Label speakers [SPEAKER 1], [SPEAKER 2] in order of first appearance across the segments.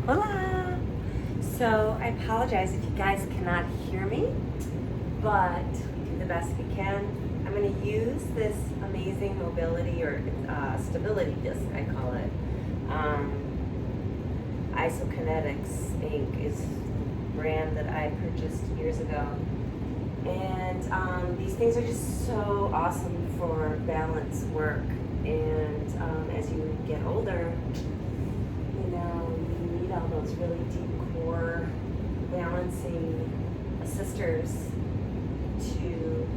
[SPEAKER 1] Hola! So I apologize if you guys cannot hear me, but we do the best we can. I'm going to use this amazing mobility or stability disc, I call it. Isokinetics Inc. is a brand that I purchased years ago. And these things are just so awesome for balance work. And as you get older, you need all those really deep core balancing assisters to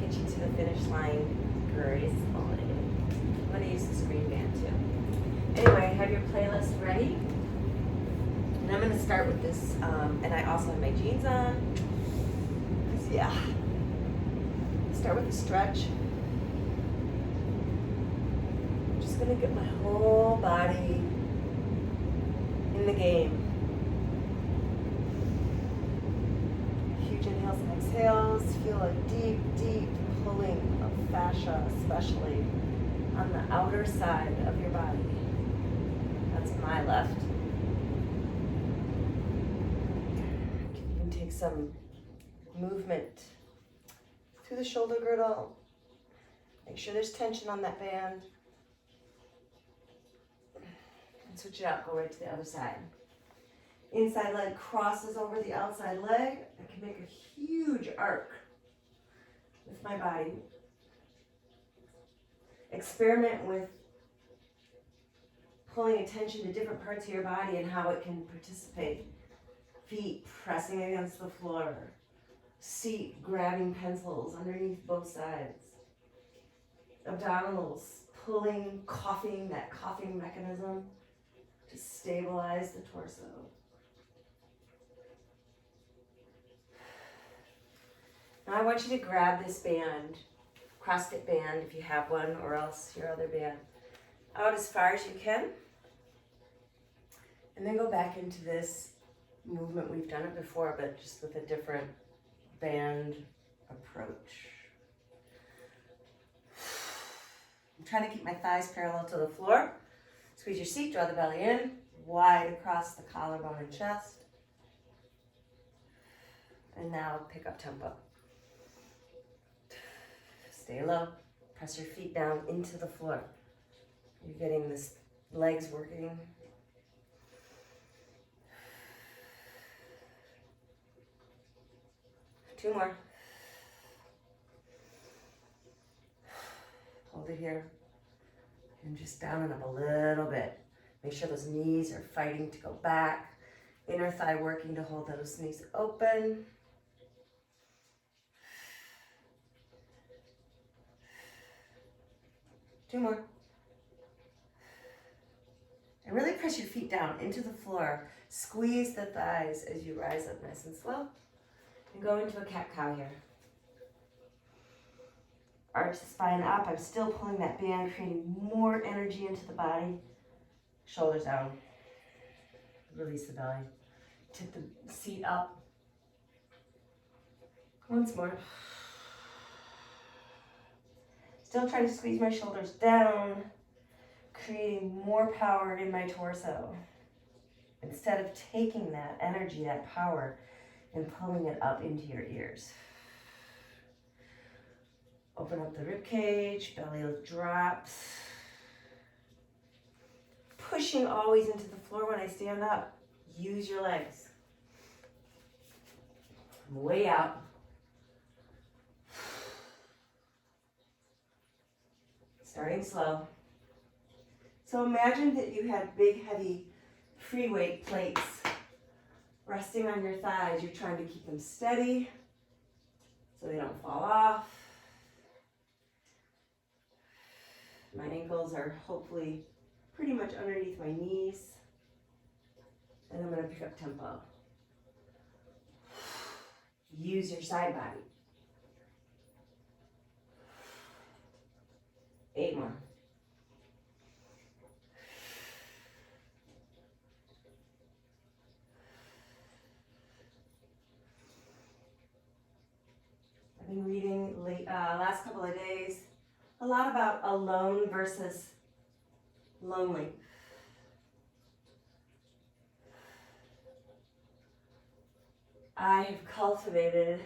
[SPEAKER 1] get you to the finish line gracefully. I'm going to use the screen band too. Anyway, have your playlist ready. And I'm going to start with this, and I also have my jeans on. Yeah. Start with the stretch. I'm just going to get my whole body in the game. Huge inhales and exhales. Feel a deep, deep pulling of fascia, especially on the outer side of your body. That's my left. You can take some movement through the shoulder girdle. Make sure there's tension on that band. And switch it out, go right to the other side. Inside leg crosses over the outside leg. I can make a huge arc with my body. Experiment with pulling attention to different parts of your body and how it can participate. Feet pressing against the floor. Seat grabbing pencils underneath both sides. Abdominals pulling, coughing, that coughing mechanism to stabilize the torso. Now I want you to grab this band, CrossFit band if you have one, or else your other band, out as far as you can. And then go back into this movement. We've done it before, but just with a different band approach. I'm trying to keep my thighs parallel to the floor. Squeeze your seat, draw the belly in, wide across the collarbone and chest. And now pick up tempo. Stay low. Press your feet down into the floor. You're getting this legs working. Two more. Hold it here. And just down and up a little bit. Make sure those knees are fighting to go back. Inner thigh working to hold those knees open. Two more. And really press your feet down into the floor. Squeeze the thighs as you rise up nice and slow. And go into a cat-cow here. Arch the spine up. I'm still pulling that band, creating more energy into the body. Shoulders down. Release the belly. Tip the seat up. Once more. Still trying to squeeze my shoulders down, creating more power in my torso. Instead of taking that energy, that power, and pulling it up into your ears. Open up the rib cage, belly drops. Pushing always into the floor when I stand up. Use your legs. Way out. Starting slow. So imagine that you have big, heavy, free weight plates resting on your thighs. You're trying to keep them steady so they don't fall off. My ankles are hopefully pretty much underneath my knees. And I'm going to pick up tempo. Use your side body. 8 more. I've been reading last couple of days a lot about alone versus lonely. I've cultivated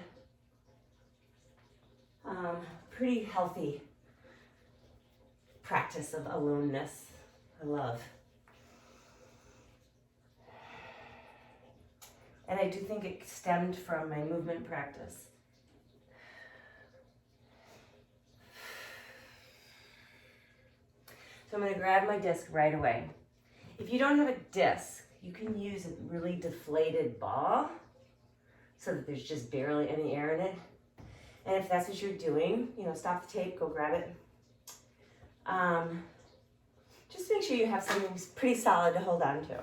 [SPEAKER 1] pretty healthy practice of aloneness. I love. And I do think it stemmed from my movement practice. So I'm going to grab my disc right away. If you don't have a disc, you can use a really deflated ball so that there's just barely any air in it. And if that's what you're doing, stop the tape, go grab it. Just make sure you have something pretty solid to hold on to.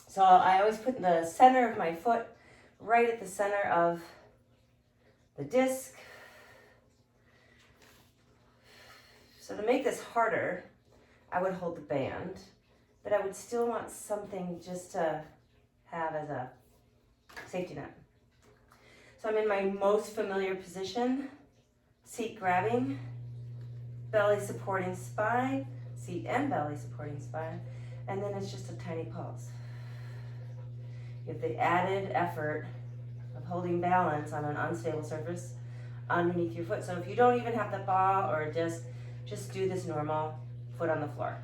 [SPEAKER 1] So I always put the center of my foot right at the center of the disc. So to make this harder, I would hold the band, but I would still want something just to have as a safety net. So I'm in my most familiar position, seat grabbing, belly supporting spine, seat and belly supporting spine, and then it's just a tiny pulse. You have the added effort of holding balance on an unstable surface underneath your foot. So if you don't even have the ball or a disc, just do this normal foot on the floor.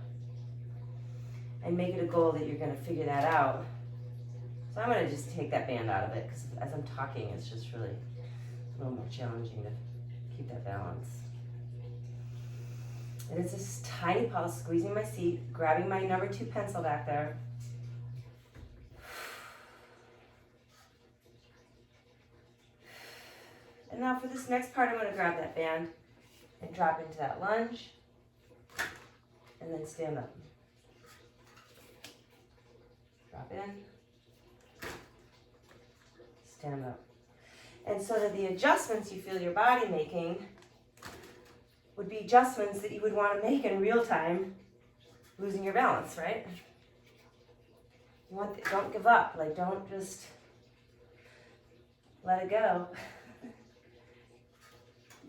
[SPEAKER 1] And make it a goal that you're going to figure that out. So I'm going to just take that band out of it because as I'm talking, it's just really a little more challenging to keep that balance. And it's this tiny pulse, squeezing my seat, grabbing my number 2 pencil back there. And now for this next part, I'm going to grab that band and drop into that lunge, and then stand up. Drop in, stand up. And so that the adjustments you feel your body making would be adjustments that you would want to make in real time, losing your balance, right? Don't give up, don't just let it go.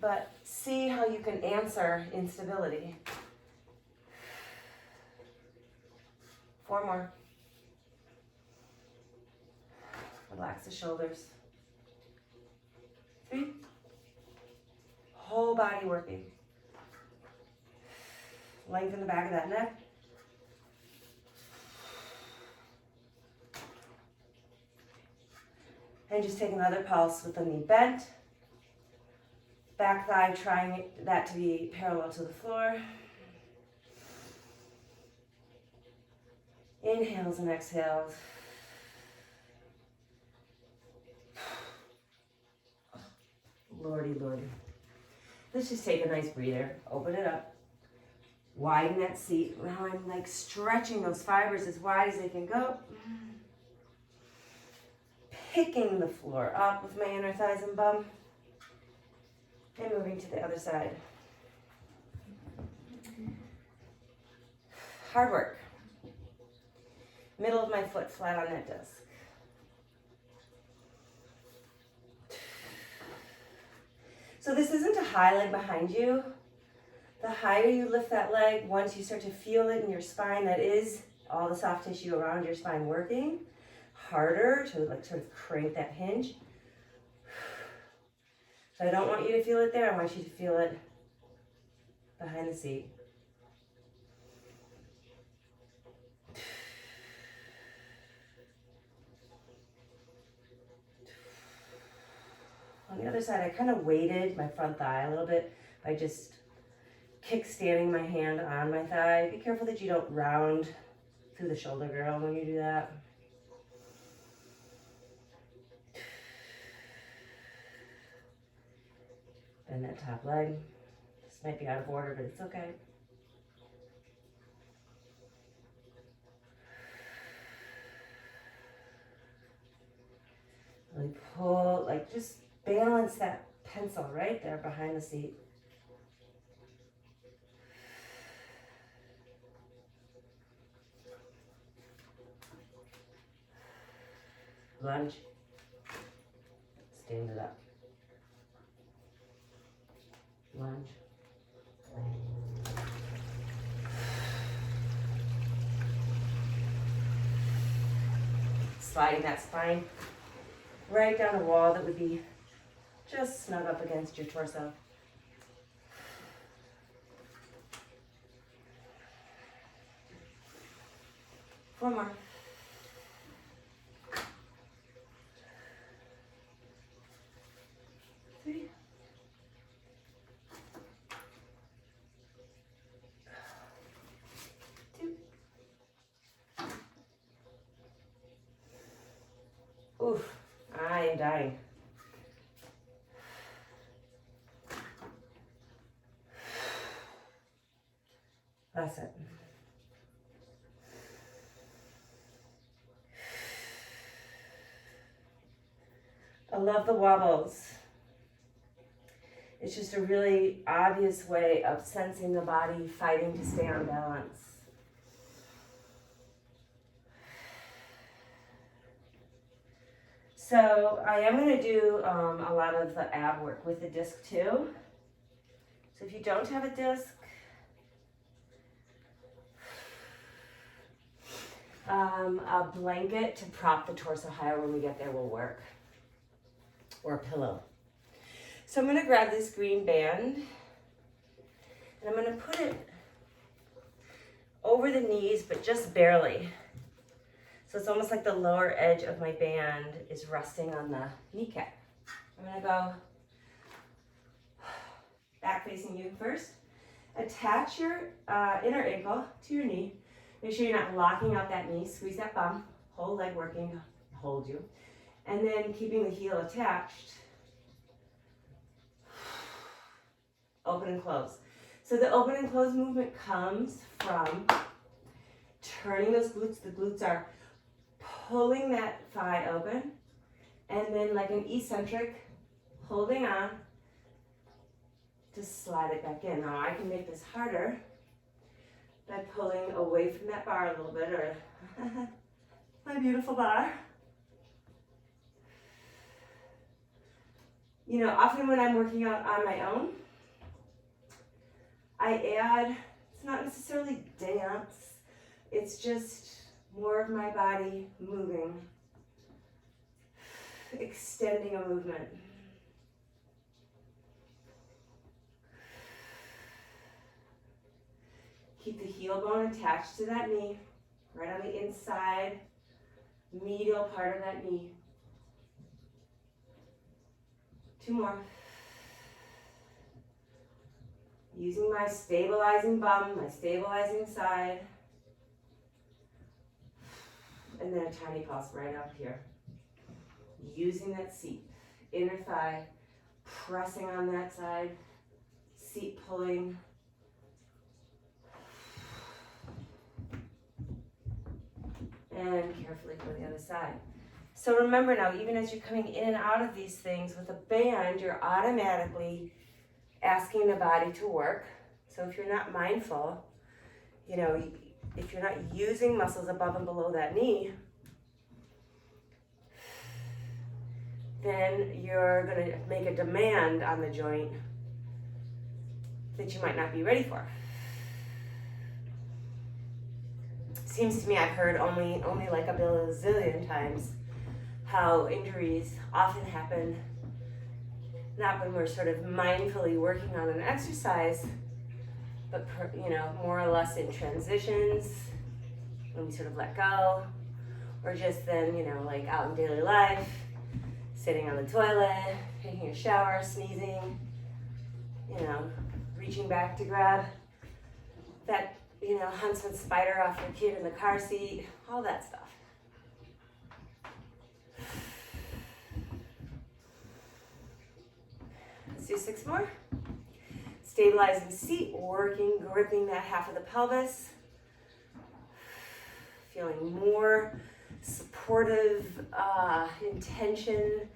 [SPEAKER 1] But see how you can answer instability. 4 more. Relax the shoulders. 3. Whole body working. Lengthen the back of that neck. And just take another pulse with the knee bent. Back thigh, trying that to be parallel to the floor. Inhales and exhales. Lordy, lordy. Let's just take a nice breather. Open it up. Widen that seat. Now I'm stretching those fibers as wide as they can go. Picking the floor up with my inner thighs and bum. And moving to the other side. Hard work. Middle of my foot flat on that disc. So this isn't a high leg behind you. The higher you lift that leg, once you start to feel it in your spine, that is all the soft tissue around your spine working. Harder to sort of crank that hinge. So I don't want you to feel it there. I want you to feel it behind the seat. On the other side, I kind of weighted my front thigh a little bit by just kickstanding my hand on my thigh. Be careful that you don't round through the shoulder girdle when you do that. Bend that top leg. This might be out of order, but it's okay. Really pull, just balance that pencil right there behind the seat. Lunge. Stand it up. Lunge. Sliding that spine right down a wall that would be just snug up against your torso. Four more. Three. Two. Oof, I am dying. That's it. I love the wobbles. It's just a really obvious way of sensing the body fighting to stay on balance. So I am going to do a lot of the ab work with the disc too. So if you don't have a disc, a blanket to prop the torso higher when we get there will work, or a pillow. So I'm going to grab this green band and I'm going to put it over the knees, but just barely. So it's almost like the lower edge of my band is resting on the kneecap. I'm going to go back facing you first. Attach your inner ankle to your knee. Make sure you're not locking out that knee. Squeeze that bum. Whole leg working to hold you. And then keeping the heel attached. Open and close. So the open and close movement comes from turning those glutes. The glutes are pulling that thigh open. And then like an eccentric, holding on to slide it back in. Now I can make this harder by pulling away from that bar a little bit, or my beautiful bar. You know, often when I'm working out on my own, I add, it's not necessarily dance, it's just more of my body moving, extending a movement. Keep the heel bone attached to that knee, right on the inside, medial part of that knee. Two more. Using my stabilizing bum, my stabilizing side. And then a tiny pulse right up here. Using that seat, inner thigh, pressing on that side, seat pulling. And carefully go the other side. So remember now, even as you're coming in and out of these things with a band, you're automatically asking the body to work. So if you're not mindful, you know, if you're not using muscles above and below that knee, then you're going to make a demand on the joint that you might not be ready for. Seems to me I've heard only like a bazillion times how injuries often happen not when we're sort of mindfully working on an exercise, but more or less in transitions, when we sort of let go, or just then, like out in daily life, sitting on the toilet, taking a shower, sneezing, reaching back to grab that, huntsman spider off your kid in the car seat, all that stuff. Let's do 6 more. Stabilizing seat, gripping that half of the pelvis. Feeling more supportive intention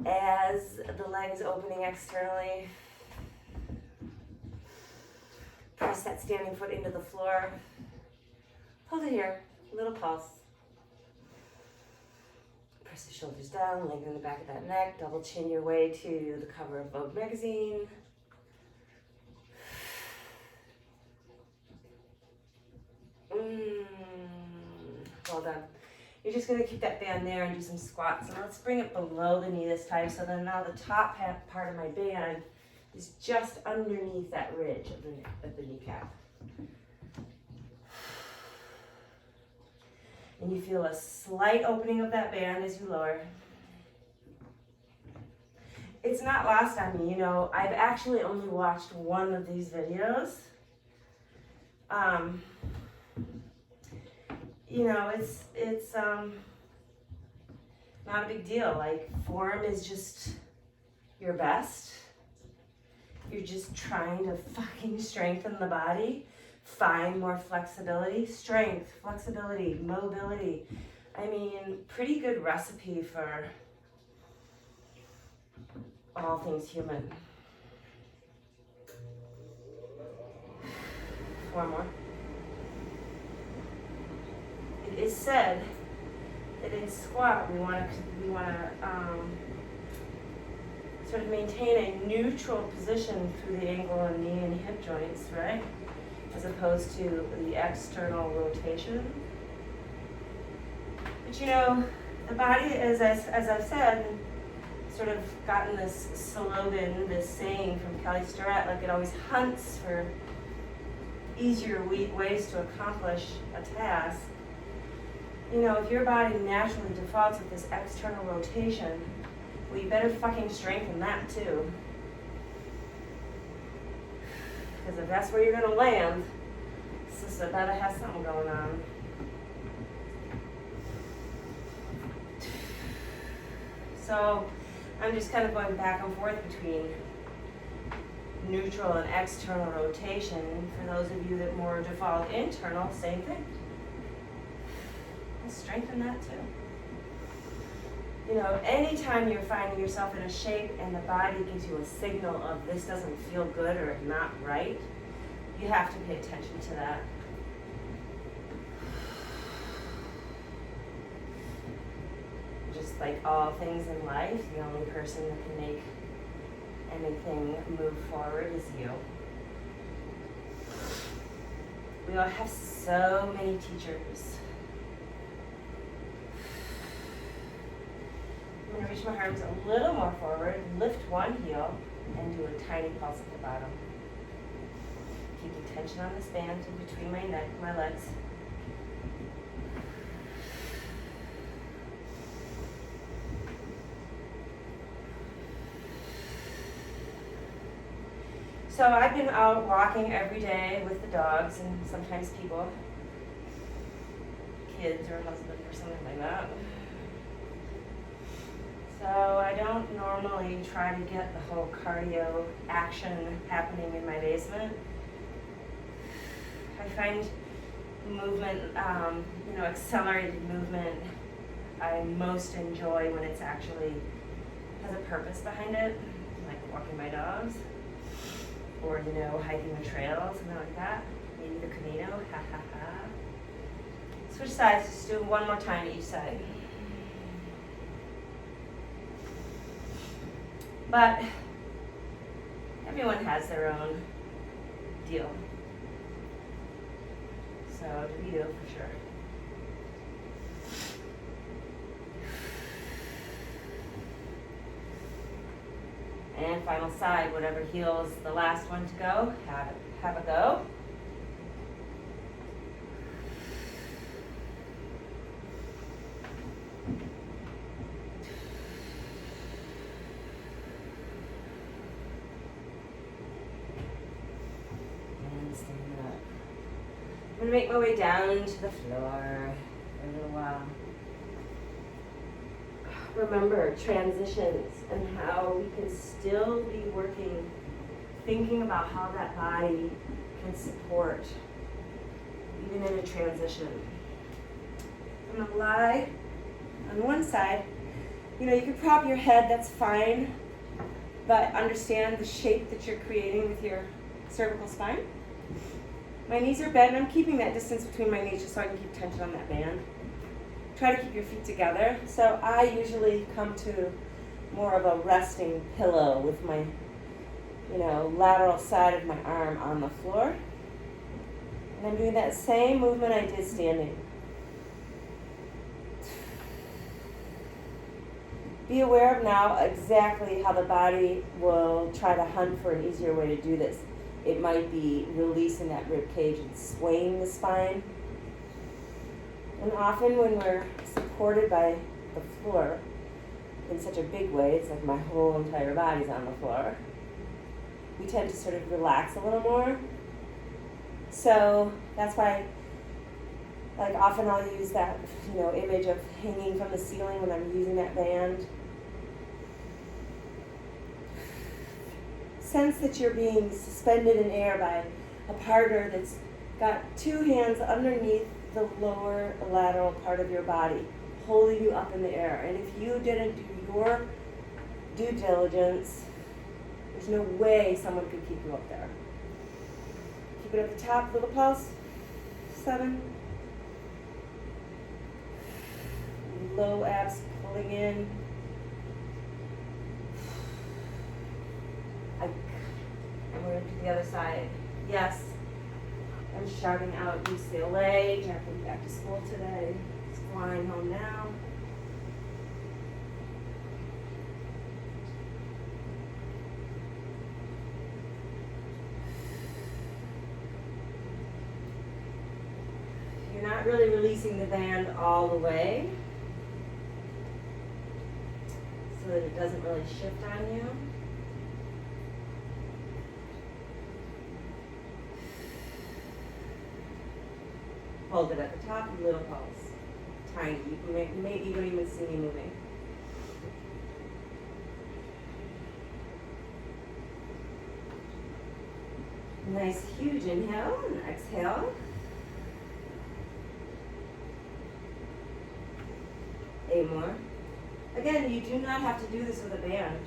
[SPEAKER 1] as the legs opening externally. Press that standing foot into the floor. Hold it here, little pulse. Press the shoulders down, lengthen the back of that neck, double chin your way to the cover of Vogue magazine. Well done. You're just going to keep that band there and do some squats. And let's bring it below the knee this time. So then now the top part of my band is just underneath that ridge of the kneecap. And you feel a slight opening of that band as you lower. It's not lost on me, you know, I've actually only watched one of these videos. You know, it's not a big deal. Like, form is just your best. You're just trying to fucking strengthen the body, find more flexibility, strength, flexibility, mobility. I mean, pretty good recipe for all things human. 4 more. It is said that in squat we want to sort of maintain a neutral position through the ankle and knee and hip joints, right? As opposed to the external rotation. But you know, the body, as I've said, sort of gotten this slogan, this saying from Kelly Starrett, like it always hunts for easier ways to accomplish a task. You know, if your body naturally defaults with this external rotation, well, you better fucking strengthen that too. Because if that's where you're gonna land, sister better have something going on. So I'm just kind of going back and forth between neutral and external rotation. For those of you that more default internal, same thing. And strengthen that too. You know, anytime you're finding yourself in a shape and the body gives you a signal of this doesn't feel good or not right, you have to pay attention to that. Just like all things in life, the only person that can make anything move forward is you. We all have so many teachers. I'm going to reach my arms a little more forward, lift one heel, and do a tiny pulse at the bottom. Keeping tension on this band in between my neck and my legs. So I've been out walking every day with the dogs and sometimes people, kids or husband or something like that. So I don't normally try to get the whole cardio action happening in my basement. I find movement, accelerated movement, I most enjoy when it's actually has a purpose behind it, like walking my dogs. Or, you know, hiking the trail, something like that. Maybe the Camino, ha ha ha. Switch sides, just do one more time each side. But everyone has their own deal. So do you, for sure. And final side, whatever heel is the last one to go, have a go. And stand up. I'm going to make my way down to the floor for a little while. Remember transitions and how we can still be working, thinking about how that body can support even in a transition. I'm going to lie on one side. You know, you can prop your head, that's fine, but understand the shape that you're creating with your cervical spine. My knees are bent and I'm keeping that distance between my knees just so I can keep tension on that band. Try to keep your feet together. So I usually come to more of a resting pillow with my, lateral side of my arm on the floor. And I'm doing that same movement I did standing. Be aware of now exactly how the body will try to hunt for an easier way to do this. It might be releasing that rib cage and swaying the spine. And often when we're supported by the floor in such a big way, it's like my whole entire body's on the floor, we tend to sort of relax a little more. So that's why, like, often I'll use that, image of hanging from the ceiling when I'm using that band. Sense that you're being suspended in air by a partner that's got two hands underneath the lower lateral part of your body, holding you up in the air. And if you didn't do your due diligence, there's no way someone could keep you up there. Keep it at the top, little pulse. 7. Low abs pulling in. I'm going to do the other side. Yes. I'm shouting out UCLA. Jack went back to school today. He's flying home now. You're not really releasing the band all the way, so that it doesn't really shift on you. Hold it at the top, little pulse. Tiny. Maybe you don't even see me moving. Nice huge inhale and exhale. 8 more. Again, you do not have to do this with a band.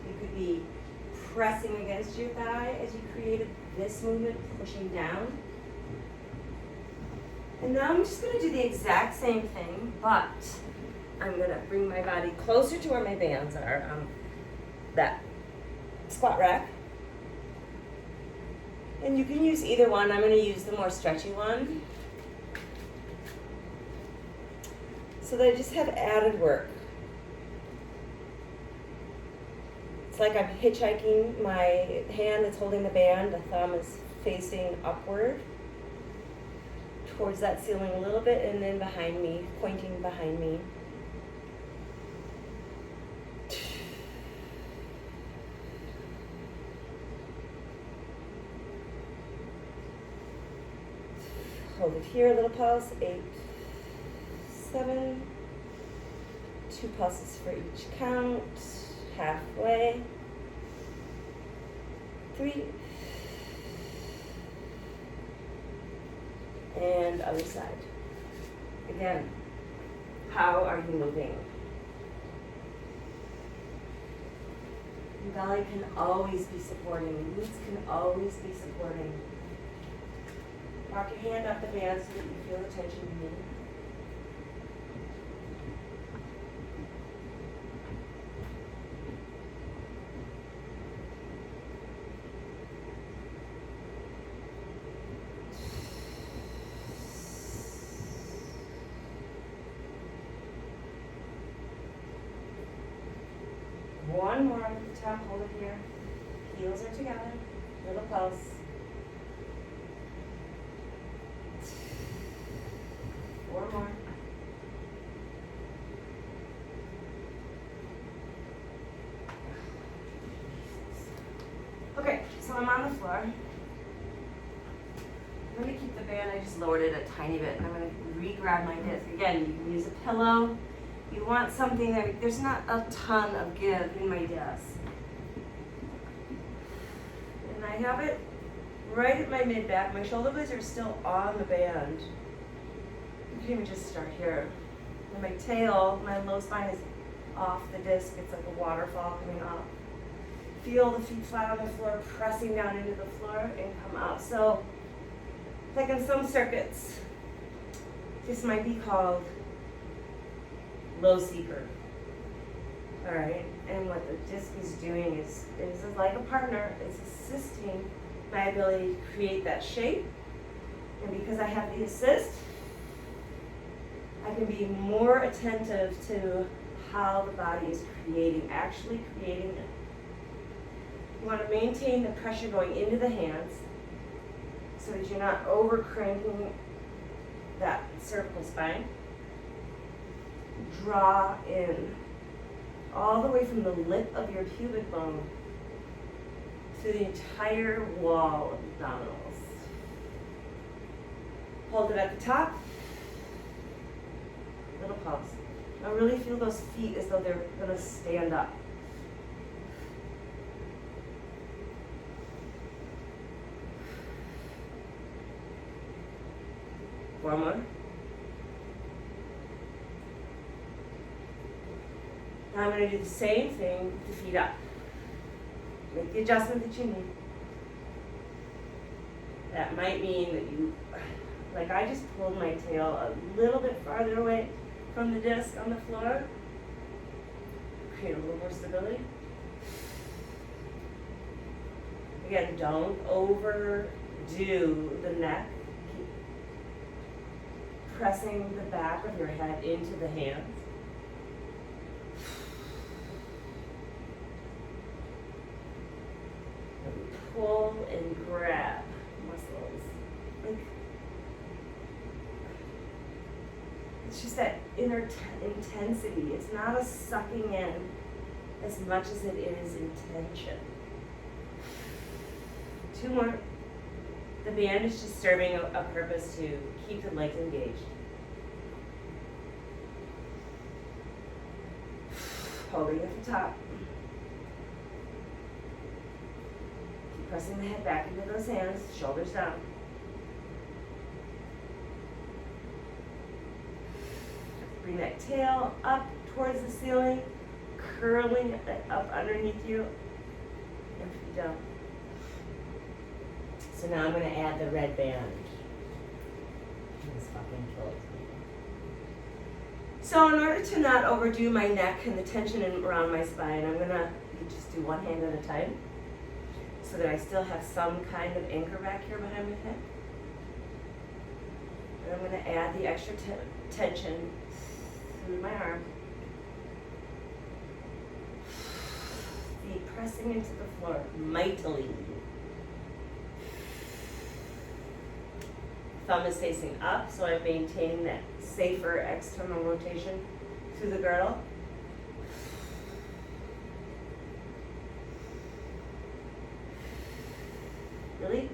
[SPEAKER 1] You could be pressing against your thigh as you created this movement, pushing down. And now I'm just going to do the exact same thing, but I'm going to bring my body closer to where my bands are on that squat rack. And you can use either one. I'm going to use the more stretchy one, so that I just have added work. It's like I'm hitchhiking. My hand that's holding the band, the thumb is facing upward towards that ceiling a little bit, and then behind me, pointing behind me. Hold it here, a little pulse. 8, 7. 2 pulses for each count. Halfway. 3. And other side. Again, how are you moving? Your belly can always be supporting. Your glutes can always be supporting. Walk your hand up the band so that you feel the tension you need. One more at the top, hold it here. Heels are together, little pulse. 4 more. Okay, so I'm on the floor. I'm going to keep the band, I just lowered it a tiny bit, and I'm going to re-grab my disc. Again, you can use a pillow. You want something that, there's not a ton of give in my disc. And I have it right at my mid-back. My shoulder blades are still on the band. You can even just start here. And my tail, my low spine is off the disc. It's like a waterfall coming up. Feel the feet flat on the floor, pressing down into the floor and come out. So, like in some circuits, this might be called low seeker. All right, and what the disc is doing is like a partner, it's assisting my ability to create that shape. And because I have the assist, I can be more attentive to how the body is actually creating it. You want to maintain the pressure going into the hands so that you're not over cranking that cervical spine. Draw in all the way from the lip of your pubic bone through the entire wall of abdominals. Hold it at the top. Little pulse. Now really feel those feet as though they're going to stand up. One more. Now I'm going to do the same thing with the feet up. Make the adjustment that you need. That might mean that you, like I just pulled my tail a little bit farther away from the disc on the floor. Create a little more stability. Again, don't overdo the neck. Keep pressing the back of your head into the hands. Pull and grab muscles. Like, it's just that inner intensity. It's not a sucking in as much as it is intention. 2 more. The band is just serving a purpose to keep the legs engaged. Holding at the top. Pressing the head back into those hands, shoulders down. Bring that tail up towards the ceiling, curling it up underneath you, and feet down. So now I'm going to add the red band. This fucking kills me. So in order to not overdo my neck and the tension around my spine, I'm going to just do one hand at a time, so that I still have some kind of anchor back here behind my head. And I'm going to add the extra tension through my arm. Feet pressing into the floor mightily. Thumb is facing up, so I'm maintaining that safer external rotation through the girdle. Really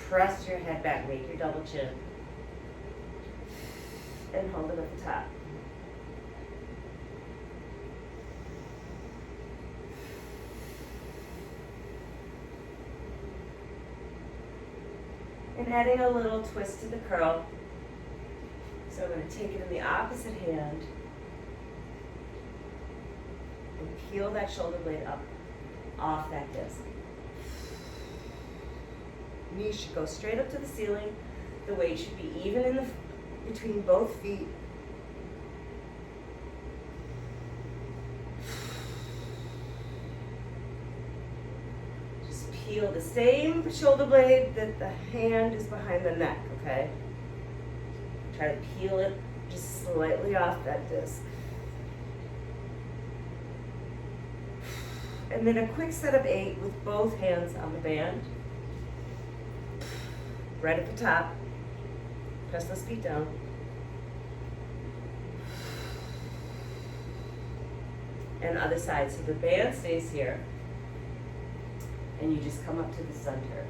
[SPEAKER 1] press your head back, make your double chin, and hold it at the top. And adding a little twist to the curl. So I'm going to take it in the opposite hand and peel that shoulder blade up off that disc. Knees should go straight up to the ceiling. The weight should be even in between both feet. Just peel the same shoulder blade that the hand is behind the neck, okay? Try to peel it just slightly off that disc. And then a quick set of 8 with both hands on the band. Right at the top. Press those feet down. And other side. So the band stays here. And you just come up to the center.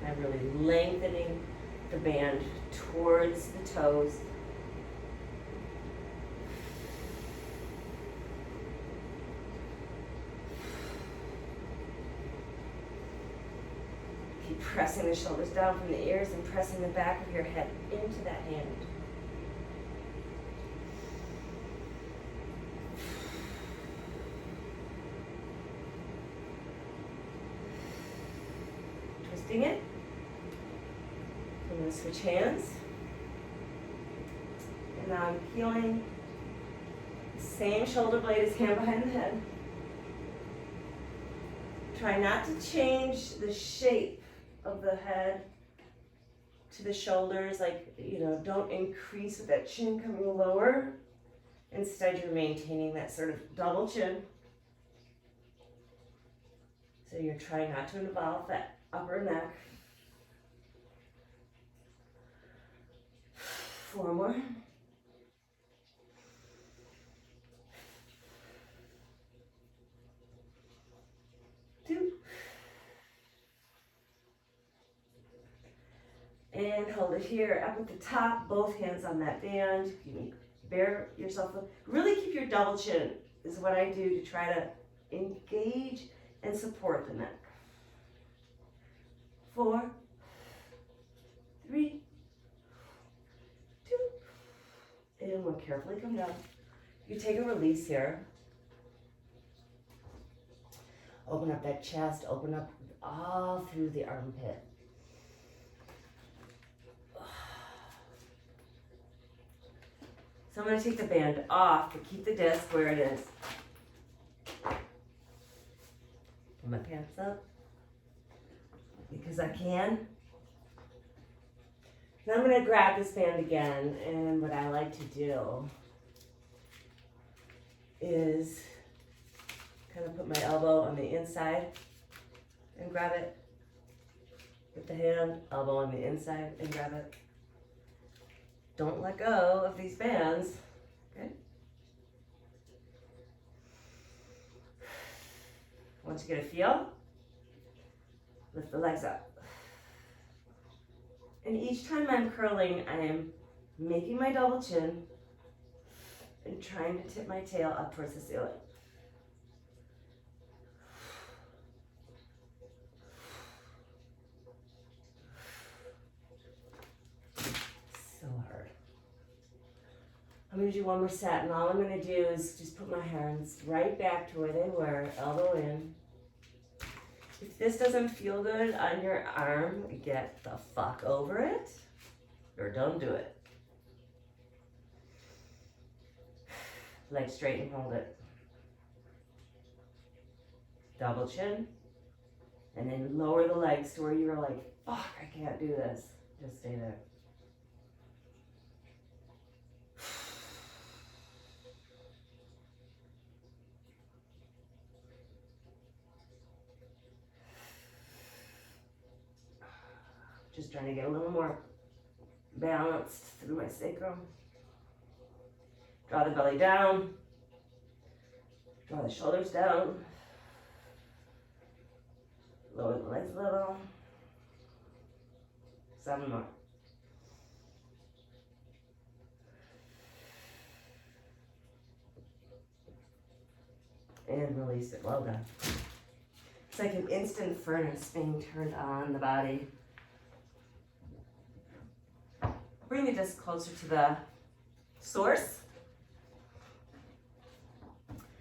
[SPEAKER 1] And I'm really lengthening the band towards the toes. Keep pressing the shoulders down from the ears and pressing the back of your head into that hand. Twisting it. I'm going to switch hands. And now I'm peeling the same shoulder blade as hand behind the head. Try not to change the shape of the head to the shoulders, like, you know, don't increase with that chin coming lower. Instead, you're maintaining that sort of double chin. So you're trying not to involve that upper neck. 4 more. 2. And hold it here, up at the top, both hands on that band. You can bear yourself up. Really keep your double chin is what I do to try to engage and support the neck. 4, 3, 2, and we'll carefully come down. You take a release here. Open up that chest, open up all through the armpit. So I'm going to take the band off, but keep the disc where it is. Put my pants up because I can. Now I'm going to grab this band again, and what I like to do is kind of put my elbow on the inside and grab it. With the hand, elbow on the inside and grab it. Don't let go of these bands, okay? Once you get a feel, lift the legs up. And each time I'm curling, I am making my double chin and trying to tip my tail up towards the ceiling. I'm going to do one more set, and all I'm going to do is just put my hands right back to where they were, elbow in. If this doesn't feel good on your arm, get the fuck over it, or don't do it. Leg straight and hold it. Double chin, and then lower the legs to where you're like, fuck, I can't do this. Just stay there. Just trying to get a little more balanced through my sacrum. Draw the belly down. Draw the shoulders down. Lower the legs a little. 7 more. And release it. Well done. It's like an instant furnace being turned on the body. Bring the disc closer to the source.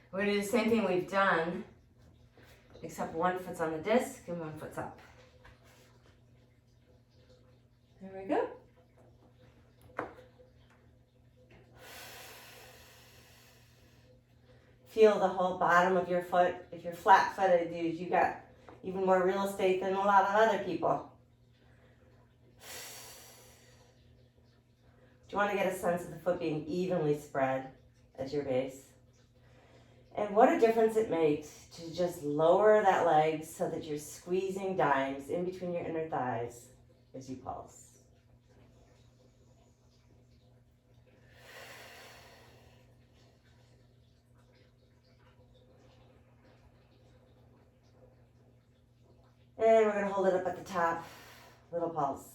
[SPEAKER 1] We're going to do the same thing we've done, except one foot's on the disc and one foot's up. There we go. Feel the whole bottom of your foot. If you're flat-footed, dude, you got even more real estate than a lot of other people. Do you want to get a sense of the foot being evenly spread as your base? And what a difference it makes to just lower that leg so that you're squeezing dimes in between your inner thighs as you pulse. And we're going to hold it up at the top, little pulse.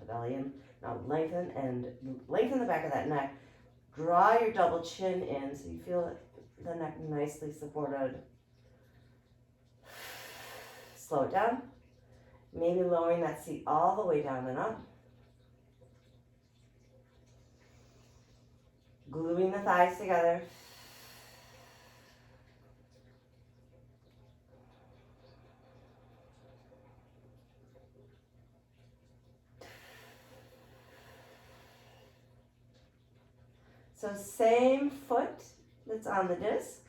[SPEAKER 1] Belly in. Now lengthen the back of that neck. Draw your double chin in so you feel the neck nicely supported. Slow it down. Maybe lowering that seat all the way down and up. Gluing the thighs together. So same foot that's on the disc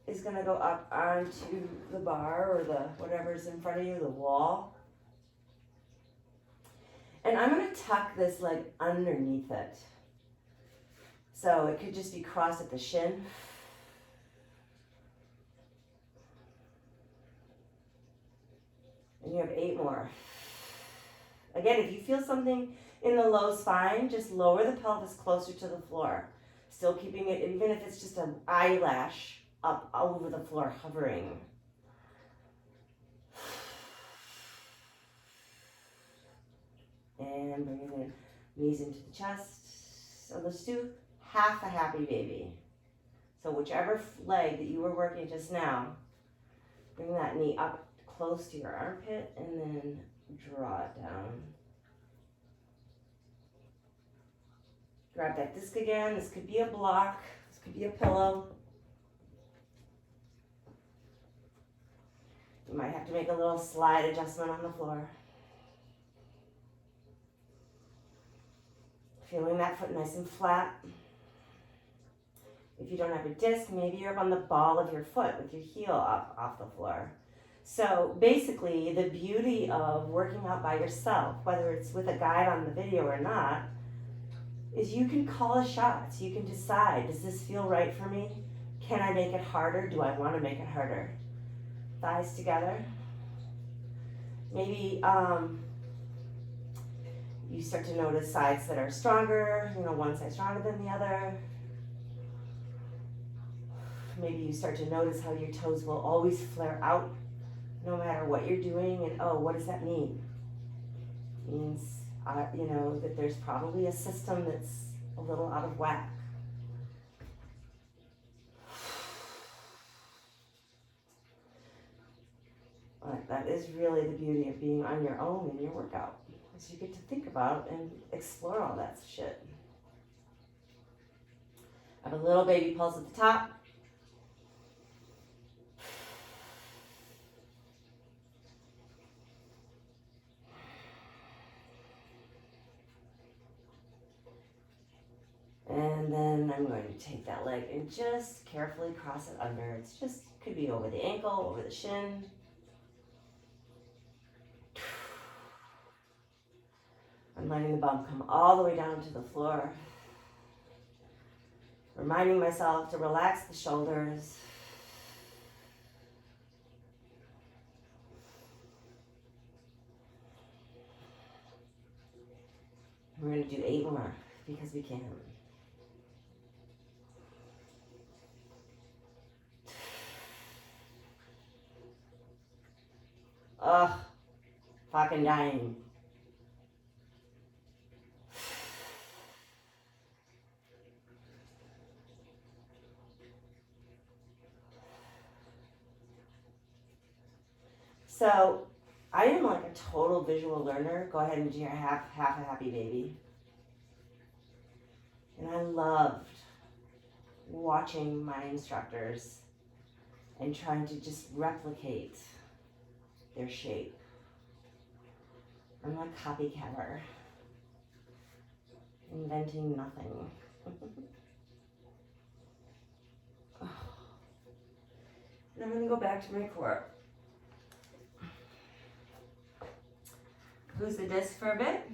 [SPEAKER 1] is is going to go up onto the bar or the whatever's in front of you, the wall. And I'm going to tuck this leg underneath it. So it could just be crossed at the shin. And you have 8 more. Again, if you feel something in the low spine, just lower the pelvis closer to the floor. Still keeping it, even if it's just an eyelash up over the floor, hovering. And bring the knees into the chest. So let's do half a happy baby. So whichever leg that you were working just now, bring that knee up close to your armpit and then draw it down. Grab that disc again. This could be a block. This could be a pillow. You might have to make a little slide adjustment on the floor. Feeling that foot nice and flat. If you don't have a disc, maybe you're up on the ball of your foot with your heel up off the floor. So basically, the beauty of working out by yourself, whether it's with a guide on the video or not, is you can call a shot. You can decide, does this feel right for me? Can I make it harder? Do I want to make it harder? Thighs together. Maybe you start to notice sides that are stronger, one side stronger than the other. Maybe you start to notice how your toes will always flare out no matter what you're doing, and oh, what does that mean? It means, that there's probably a system that's a little out of whack. But that is really the beauty of being on your own in your workout, is you get to think about and explore all that shit. I have a little baby pulse at the top. And then I'm going to take that leg and just carefully cross it under. It's just, could be over the ankle, over the shin. I'm letting the bum come all the way down to the floor. Reminding myself to relax the shoulders. We're going to do 8 more because we can. Ugh, fucking dying. So, I am like a total visual learner. Go ahead and do your half a happy baby. And I loved watching my instructors and trying to just replicate their shape. I'm a copycatter, inventing nothing. And I'm going to go back to my core. Lose the disc for a bit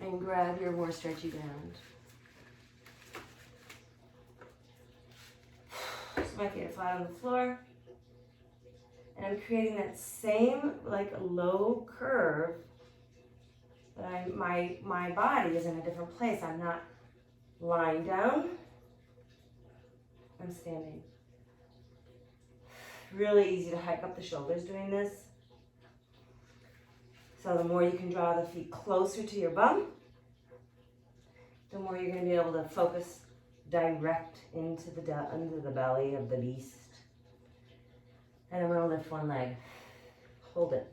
[SPEAKER 1] and grab your more stretchy band. Just my feet are flat on the floor. And I'm creating that same low curve, but my body is in a different place. I'm not lying down. I'm standing. Really easy to hike up the shoulders doing this. So the more you can draw the feet closer to your bum, the more you're going to be able to focus direct into the belly of the beast. And I'm going to lift one leg. Hold it.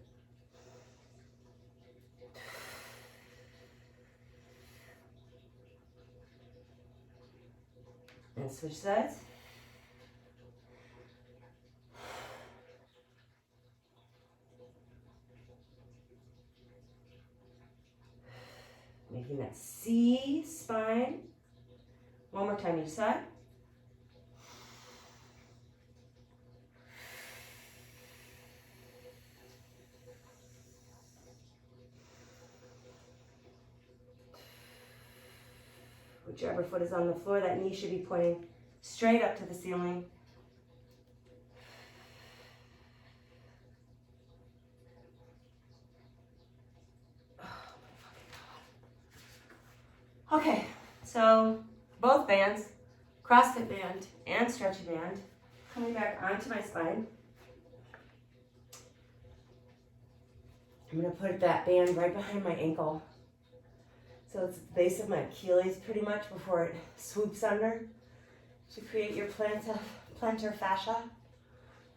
[SPEAKER 1] And switch sides. Making that C spine. One more time each side. Whichever foot is on the floor, that knee should be pointing straight up to the ceiling. Okay, so both bands, CrossFit band and stretchy band, coming back onto my spine. I'm going to put that band right behind my ankle. So it's the base of my Achilles pretty much before it swoops under to create your plantar fascia,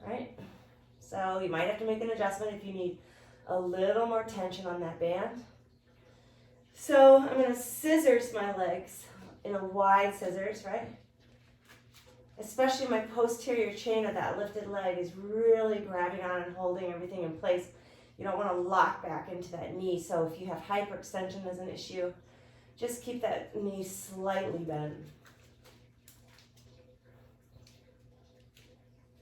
[SPEAKER 1] right? So you might have to make an adjustment if you need a little more tension on that band. So I'm going to scissors my legs in a wide scissors, right? Especially my posterior chain of that lifted leg is really grabbing on and holding everything in place. You don't want to lock back into that knee. So if you have hyperextension as an issue, just keep that knee slightly bent.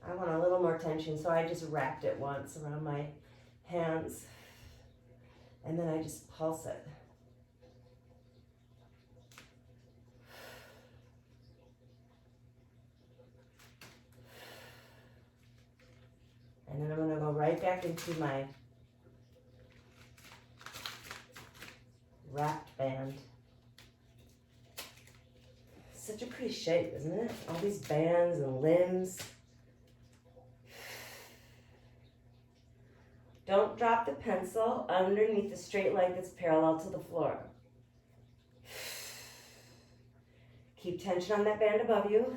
[SPEAKER 1] I want a little more tension, so I just wrapped it once around my hands, and then I just pulse it. And then I'm going to go right back into my wrapped band. Such a pretty shape, isn't it? All these bands and limbs. Don't drop the pencil underneath the straight leg that's parallel to the floor. Keep tension on that band above you.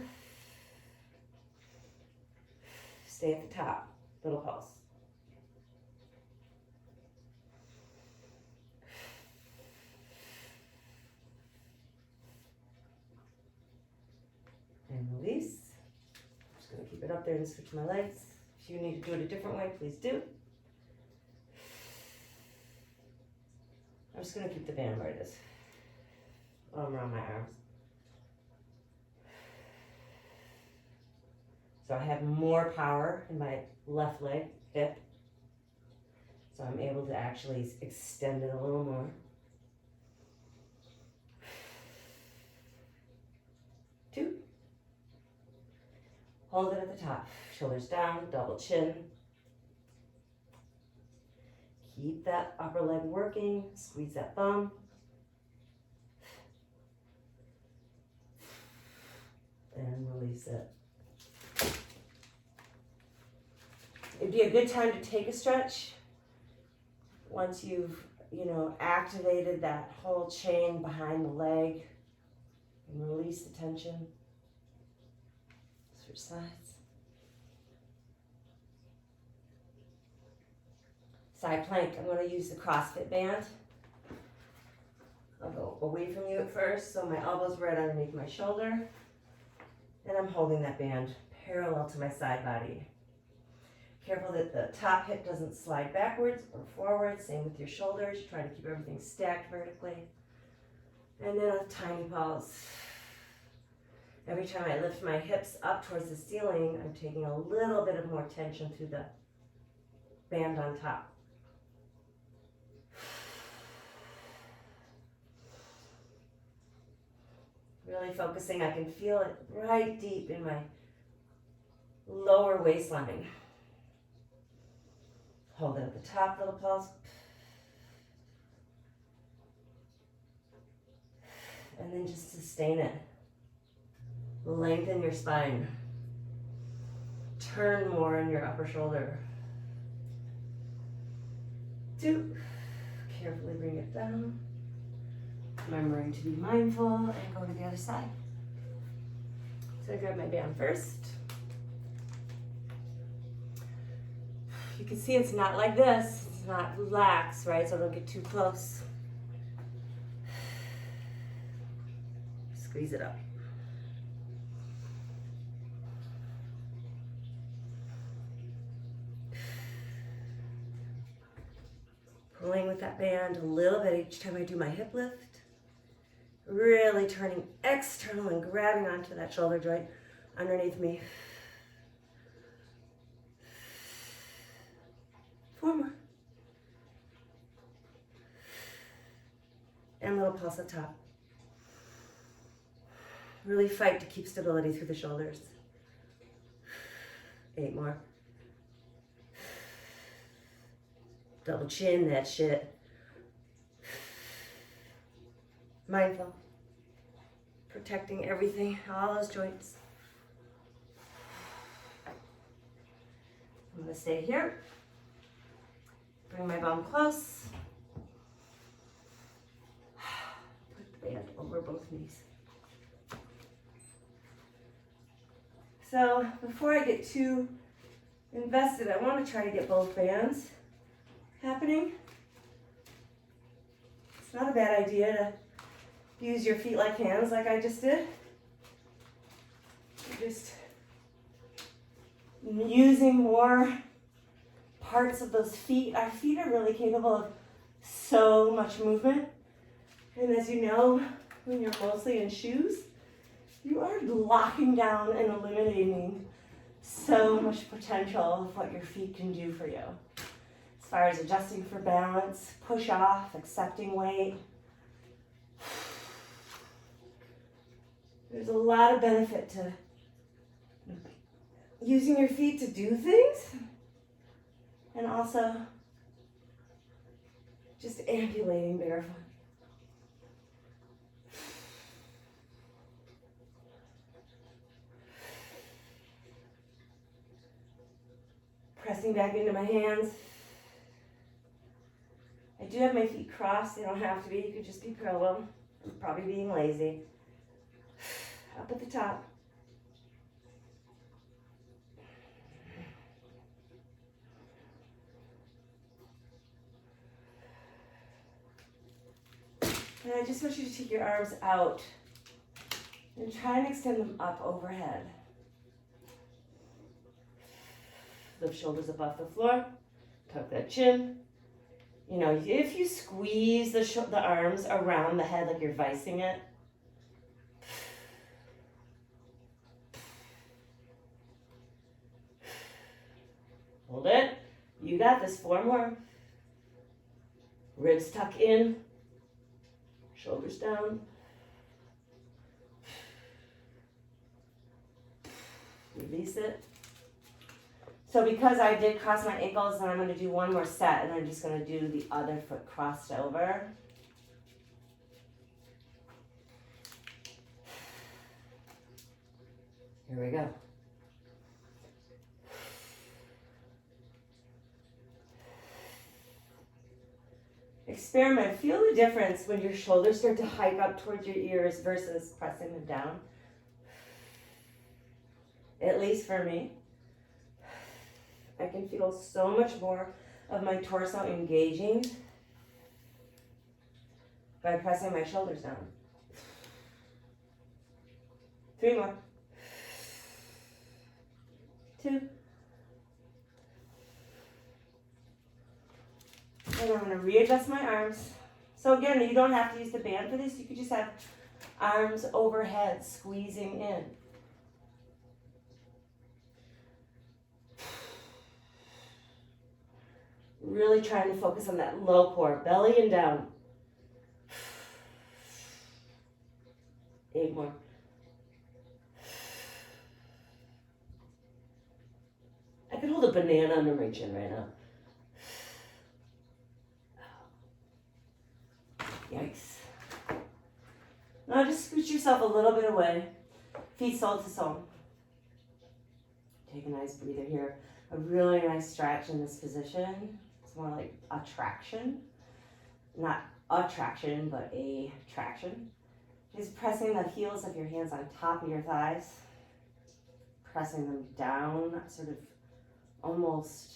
[SPEAKER 1] Stay at the top. Little pulse. And release. I'm just going to keep it up there and switch my legs. If you need to do it a different way, please do. I'm just going to keep the band where it is. Around my arms. So I have more power in my left leg, hip. So I'm able to actually extend it a little more. 2. Hold it at the top. Shoulders down, double chin. Keep that upper leg working. Squeeze that thumb. And release it. It'd be a good time to take a stretch once you've, activated that whole chain behind the leg and release the tension. Switch sides. Side plank, I'm going to use the CrossFit band. I'll go away from you at first, so my elbow's right underneath my shoulder. And I'm holding that band parallel to my side body. Careful that the top hip doesn't slide backwards or forwards. Same with your shoulders. Try to keep everything stacked vertically. And then a tiny pulse. Every time I lift my hips up towards the ceiling, I'm taking a little bit of more tension through the band on top. Really focusing, I can feel it right deep in my lower waistline. Hold it at the top, little pulse. And then just sustain it. Lengthen your spine. Turn more in your upper shoulder. 2. Carefully bring it down. Remembering to be mindful and go to the other side. So I grab my band first. You can see it's not like this. It's not lax, right? So don't get too close. Squeeze it up. Pulling with that band a little bit each time I do my hip lift. Really turning external and grabbing onto that shoulder joint underneath me. 4 more. And a little pulse at top. Really fight to keep stability through the shoulders. 8 more. Double chin that shit. Mindful. Protecting everything, all those joints. I'm gonna stay here. Bring my bum close. Put the band over both knees. So before I get too invested, I want to try to get both bands happening. It's not a bad idea to use your feet like hands like I just did. Just using more parts of those feet. Our feet are really capable of so much movement. And as you know, when you're mostly in shoes, you are locking down and eliminating so much potential of what your feet can do for you. As far as adjusting for balance, push off, accepting weight. There's a lot of benefit to using your feet to do things, and also just ambulating barefoot. Pressing back into my hands. I do have my feet crossed. They don't have to be. You could just be parallel. I'm probably being lazy. Up at the top. And I just want you to take your arms out and try and extend them up overhead. The shoulders above the floor. Tuck that chin. You know, if you squeeze the arms around the head like you're vicing it, hold it. You got this. 4 more. Ribs tuck in. Shoulders down. Release it. So because I did cross my ankles, then I'm going to do 1 more set, and I'm just going to do the other foot crossed over. Here we go. Experiment. Feel the difference when your shoulders start to hike up towards your ears versus pressing them down. At least for me. I can feel so much more of my torso engaging by pressing my shoulders down. 3 more. 2. And I'm going to readjust my arms. So again, you don't have to use the band for this. You could just have arms overhead squeezing in. Really trying to focus on that low core, belly and down. 8 more. I could hold a banana under my chin right now. Yikes. Now just scoot yourself a little bit away. Feet sole to sole. Take a nice breather here. A really nice stretch in this position. It's more like a traction. Not attraction, but a traction. Just pressing the heels of your hands on top of your thighs. Pressing them down, sort of almost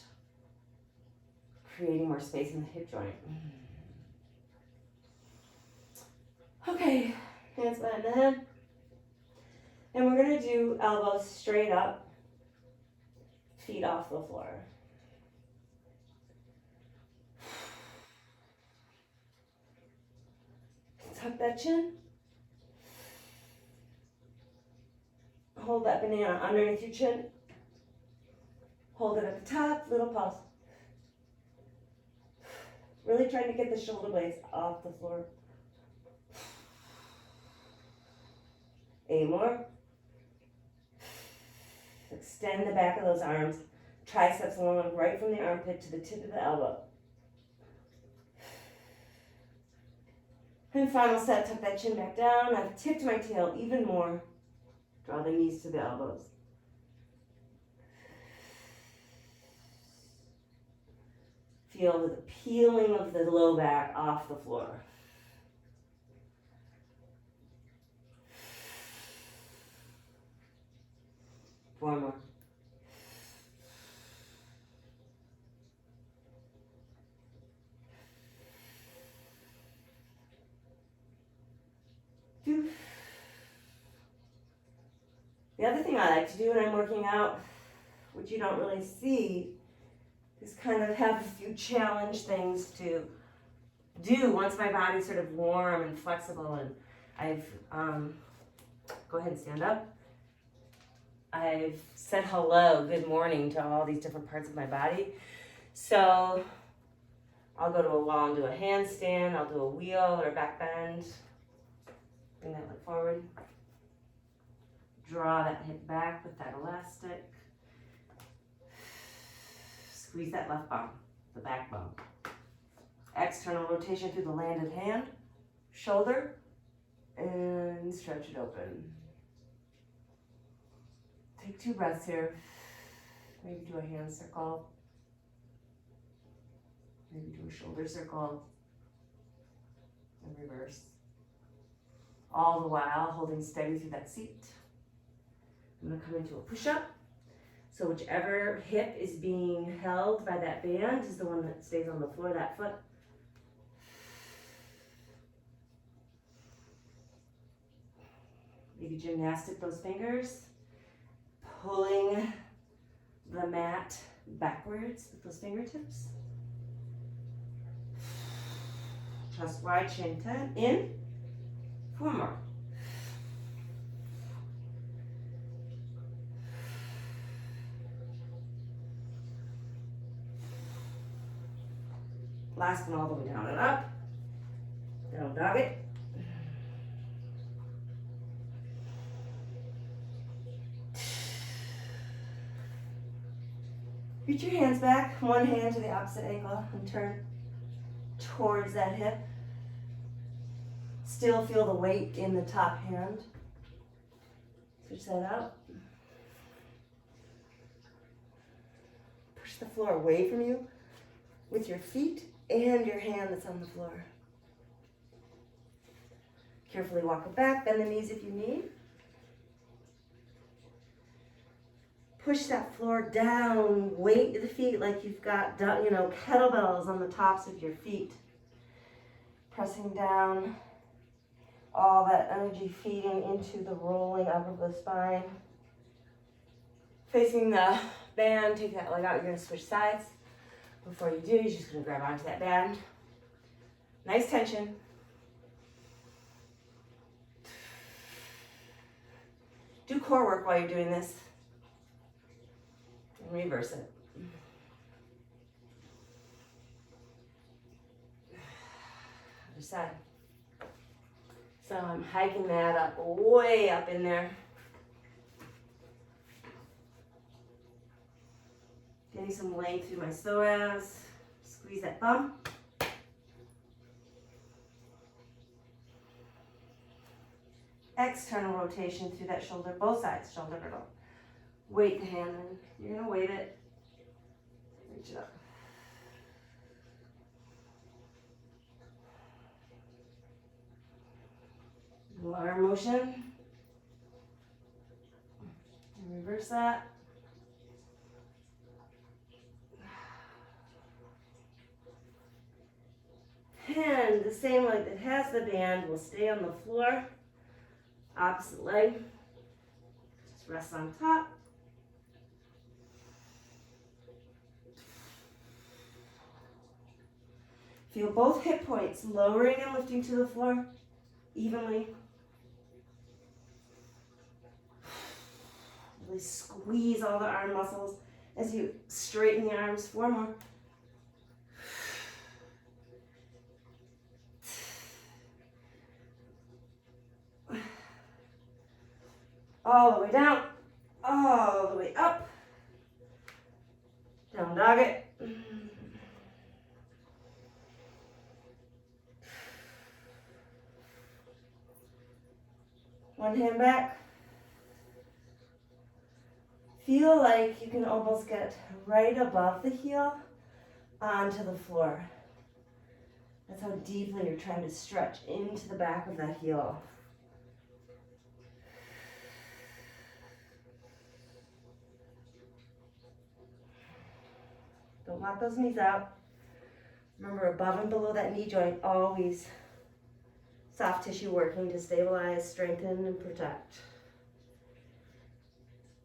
[SPEAKER 1] creating more space in the hip joint. Okay, hands behind the head. And we're going to do elbows straight up, feet off the floor. Tuck that chin. Hold that banana underneath your chin. Hold it at the top, little pulse. Really trying to get the shoulder blades off the floor. 8 more. Extend the back of those arms. Triceps along right from the armpit to the tip of the elbow. And final set, tuck that chin back down. I've tipped my tail even more. Draw the knees to the elbows. Feel the peeling of the low back off the floor. Four more. Two. The other thing I like to do when I'm working out, which you don't really see, is kind of have a few challenge things to do once my body's sort of warm and flexible, and I've, go ahead and stand up. I've said hello, good morning to all these different parts of my body. So I'll go to a wall and do a handstand, I'll do a wheel or a back bend. Bring that leg forward. Draw that hip back with that elastic. Squeeze that left bum, the back bum. External rotation through the landed hand, shoulder, and stretch it open. Take 2 breaths here. Maybe do a hand circle. Maybe do a shoulder circle. And reverse. All the while holding steady through that seat. I'm going to come into a push-up. So whichever hip is being held by that band is the one that stays on the floor, that foot. Maybe gymnastic those fingers. Pulling the mat backwards with those fingertips. Chest wide, chin tight, in. 4 more. Last one all the way down and up. Down dog it. Reach your hands back, one hand to the opposite ankle and turn towards that hip. Still feel the weight in the top hand. Switch that out. Push the floor away from you with your feet and your hand that's on the floor. Carefully walk it back, bend the knees if you need. Push that floor down, weight the feet like you've got, kettlebells on the tops of your feet. Pressing down, all that energy feeding into the rolling up of the spine. Facing the band, take that leg out, you're gonna switch sides. Before you do, you're just gonna grab onto that band. Nice tension. Do core work while you're doing this. And reverse it. Other side. So I'm hiking that up, way up in there. Getting some length through my psoas. Squeeze that bum. External rotation through that shoulder, both sides, shoulder girdle. Weight the hand in. You're gonna weight it. Reach it up. Arm motion. And reverse that. And the same leg that has the band will stay on the floor. Opposite leg. Just rest on top. Feel both hip points lowering and lifting to the floor evenly. Really squeeze all the arm muscles as you straighten the arms. 4 more. All the way down, all the way up. Down dog it. One hand back. Feel like you can almost get right above the heel onto the floor. That's how deeply you're trying to stretch into the back of that heel. Don't lock those knees out. Remember, above and below that knee joint, always soft tissue working to stabilize, strengthen, and protect.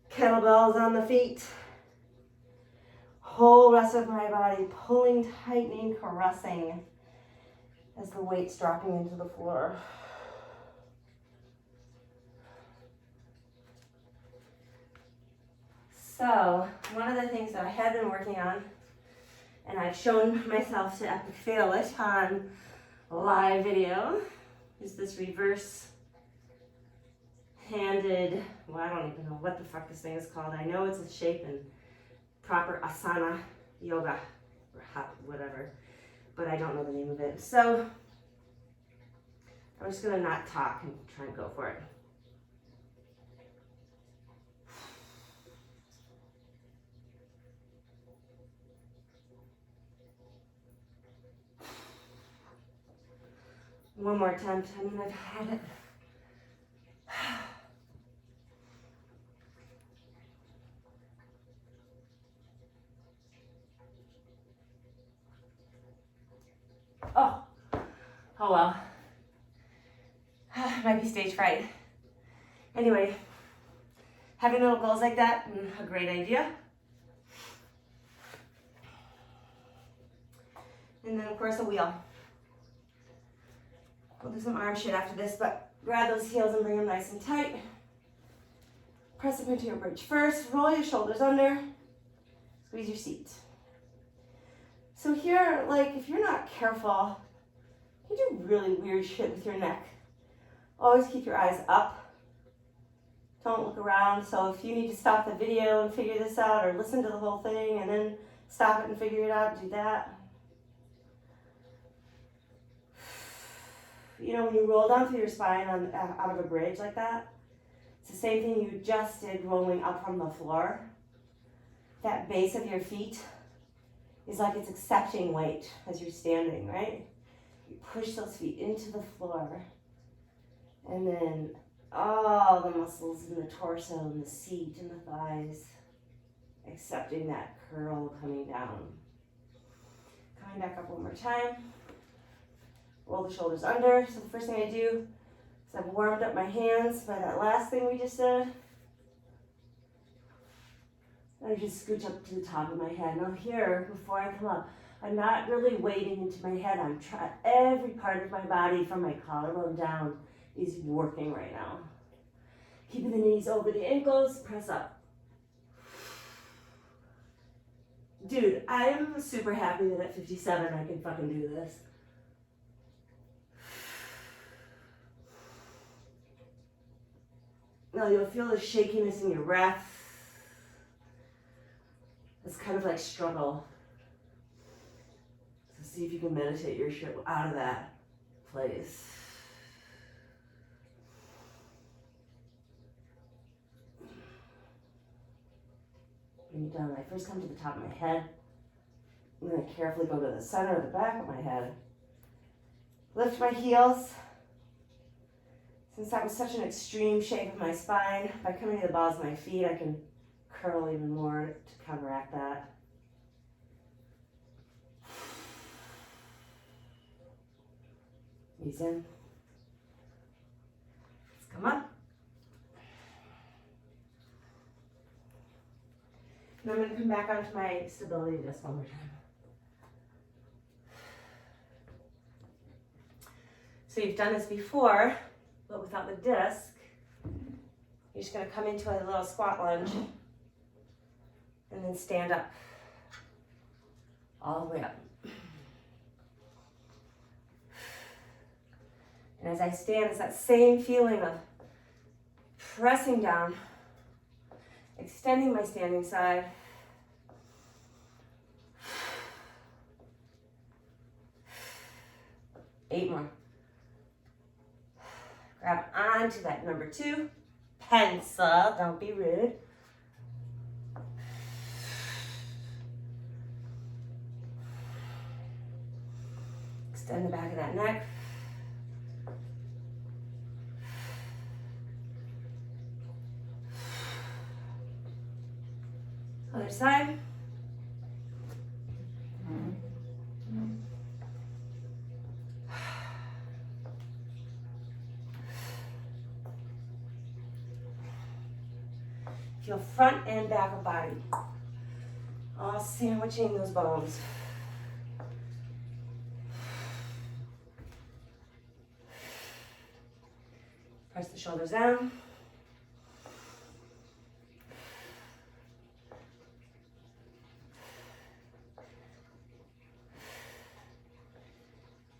[SPEAKER 1] Kettlebells on the feet. Whole rest of my body pulling, tightening, caressing as the weight's dropping into the floor. So, one of the things that I had been working on, and I've shown myself to epic fail it on live video, is this reverse handed, well, I don't even know what the fuck this thing is called. I know it's a shape in proper asana yoga, or whatever, but I don't know the name of it. So I'm just gonna not talk and try and go for it. One more attempt. I mean, I've had it. Oh well. Might be stage fright. Anyway, having little goals like that, a great idea. And then of course a wheel. We'll do some arm shit after this, but grab those heels and bring them nice and tight. Press up into your bridge first. Roll your shoulders under. Squeeze your seat. So here, like, if you're not careful, you do really weird shit with your neck. Always keep your eyes up. Don't look around. So if you need to stop the video and figure this out, or listen to the whole thing and then stop it and figure it out, do that. You know, when you roll down through your spine out of a bridge like that, it's the same thing you just did rolling up from the floor. That base of your feet is like it's accepting weight as you're standing, right? You push those feet into the floor, and then all the muscles in the torso and the seat and the thighs, accepting that curl coming down. Coming back up one more time. Roll the shoulders under. So the first thing I do is I've warmed up my hands by that last thing we just did. I just scooch up to the top of my head. Now here, before I come up, I'm not really weighting into my head. I'm trying, every part of my body from my collarbone down is working right now. Keeping the knees over the ankles, press up. Dude, I am super happy that at 57 I can fucking do this. Now you'll feel the shakiness in your breath. It's kind of like struggle. So see if you can meditate your shit out of that place. Bring it down. I first come to the top of my head. I'm going to carefully go to the center of the back of my head. Lift my heels. Since that was such an extreme shape of my spine, by coming to the balls of my feet, I can curl even more to counteract that. Ease in. Let's come up. And I'm going to come back onto my stability just one more time. So you've done this before, but without the disc. You're just going to come into a little squat lunge and then stand up all the way up. And as I stand, it's that same feeling of Pressing down, extending my standing side. Eight more. Grab onto that number 2. Pencil, don't be rude. Extend the back of that neck. Other side. Feel front and back of body. All sandwiching those bones. Press the shoulders down.